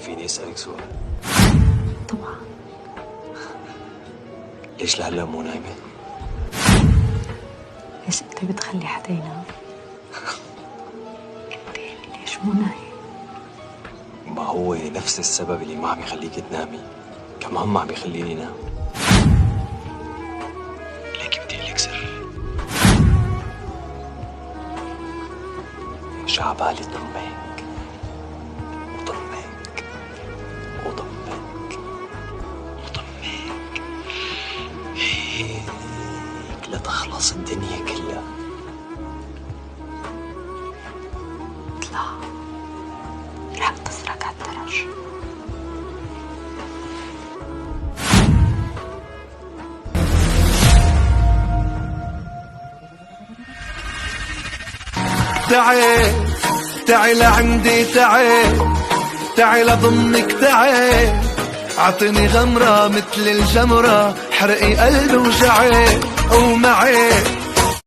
فيني اسألك سؤال؟ طبعا. ليش لهلا مو نايمة؟ ليش انت بتخلي حدا ينام؟ انت ليش مو نايم؟ ما هو نفس السبب اللي ما عم يخليك تنامي كمان ما عم يخليني انام. ليك بدي لك سر. مش عبالي ضمك وضمك وضمك وضمك هيك لتخلص الدنيا كلها. اطلع رح اتصلك على الدرج. تعي لعندي، تعي لضمك، عطني غمرة مثل الجمرة، حرقي قلبي وجعي ومعي